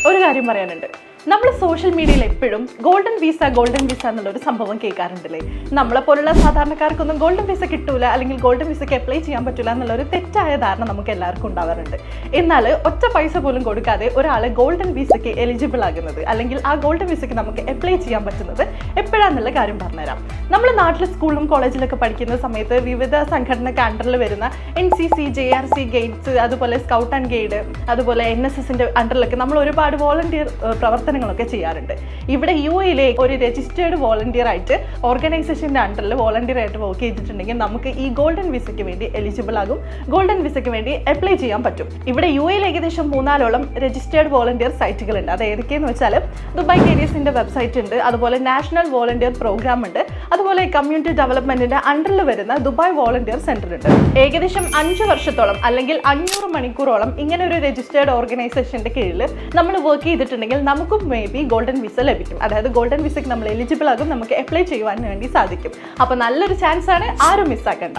ഒരു കാര്യം പറയാനുണ്ട്. നമ്മൾ സോഷ്യൽ മീഡിയയിൽ എപ്പോഴും ഗോൾഡൻ വിസ എന്നുള്ളൊരു സംഭവം കേൾക്കാറുണ്ടല്ലേ. നമ്മളെപ്പോലുള്ള സാധാരണക്കാർക്കൊന്നും ഗോൾഡൻ വിസ കിട്ടൂല, അല്ലെങ്കിൽ ഗോൾഡൻ വിസയ്ക്ക് അപ്ലൈ ചെയ്യാൻ പറ്റില്ല എന്നുള്ളൊരു തെറ്റായ ധാരണ നമുക്ക് എല്ലാവർക്കും ഉണ്ടാവാറുണ്ട്. എന്നാൽ ഒറ്റ പൈസ പോലും കൊടുക്കാതെ ഒരാൾ ഗോൾഡൻ വിസയ്ക്ക് എലിജിബിൾ ആകുന്നത്, അല്ലെങ്കിൽ ആ ഗോൾഡൻ വിസയ്ക്ക് നമുക്ക് അപ്ലൈ ചെയ്യാൻ പറ്റുന്നത് എപ്പോഴാന്നുള്ള കാര്യം പറഞ്ഞുതരാം. നമ്മൾ നാട്ടിൽ സ്കൂളിലും കോളേജിലൊക്കെ പഠിക്കുന്ന സമയത്ത് വിവിധ സംഘടനയ്ക്ക് അണ്ടറിൽ വരുന്ന NCC, JRC, ഗൈഡ്സ്, അതുപോലെ സ്കൗട്ട് ആൻഡ് ഗൈഡ്, അതുപോലെ NSSന്റെ അണ്ടറിലൊക്കെ നമ്മൾ ഒരുപാട് വോളണ്ടിയർ പ്രവർത്തനങ്ങളൊക്കെ ചെയ്യാറുണ്ട്. ഇവിടെ UAE ഒരു രജിസ്റ്റേർഡ് വോളണ്ടിയർ ആയിട്ട് ഓർഗനൈസേഷന്റെ അണ്ടറിൽ വോളണ്ടിയർ ആയിട്ട് വർക്ക് ചെയ്തിട്ടുണ്ടെങ്കിൽ നമുക്ക് ഈ ഗോൾഡൻ വിസയ്ക്ക് വേണ്ടി എലിജിബിൾ ആകും, ഗോൾഡൻ വിസയ്ക്ക് വേണ്ടി അപ്ലൈ ചെയ്യാൻ പറ്റും. ഇവിടെ UAE ഏകദേശം 3-4 രജിസ്റ്റേർഡ് വോളണ്ടിയർ സൈറ്റുകളുണ്ട്. അത് ഏതൊക്കെയെന്ന് വെച്ചാൽ ദുബായ് കേരിയസിന്റെ വെബ്സൈറ്റ് ഉണ്ട്, അതുപോലെ നാഷണൽ വോളണ്ടിയർ പ്രോഗ്രാം ഉണ്ട്, അതുപോലെ കമ്മ്യൂണിറ്റി ഡെവലപ്മെന്റിന്റെ അണ്ടറിൽ വരുന്ന ദുബായ് വോളണ്ടിയർ സെന്റർ ഉണ്ട്. ഏകദേശം 5 വർഷത്തോളം അല്ലെങ്കിൽ 500 മണിക്കൂറോളം ഇങ്ങനെ ഒരു രജിസ്റ്റേർഡ് ഓർഗനൈസേഷന്റെ കീഴിൽ നമ്മൾ വർക്ക് ചെയ്തിട്ടുണ്ടെങ്കിൽ നമുക്കും മേബി ഗോൾഡൻ വിസ ലഭിക്കും. അതായത് ഗോൾഡൻ വിസയ്ക്ക് നമ്മൾ എലിജിബിൾ ആകും, നമുക്ക് അപ്ലൈ ചെയ്യുവാൻ വേണ്ടി സാധിക്കും. അപ്പോൾ നല്ലൊരു ചാൻസ് ആണ്, ആരും മിസ്സാക്കണ്ട.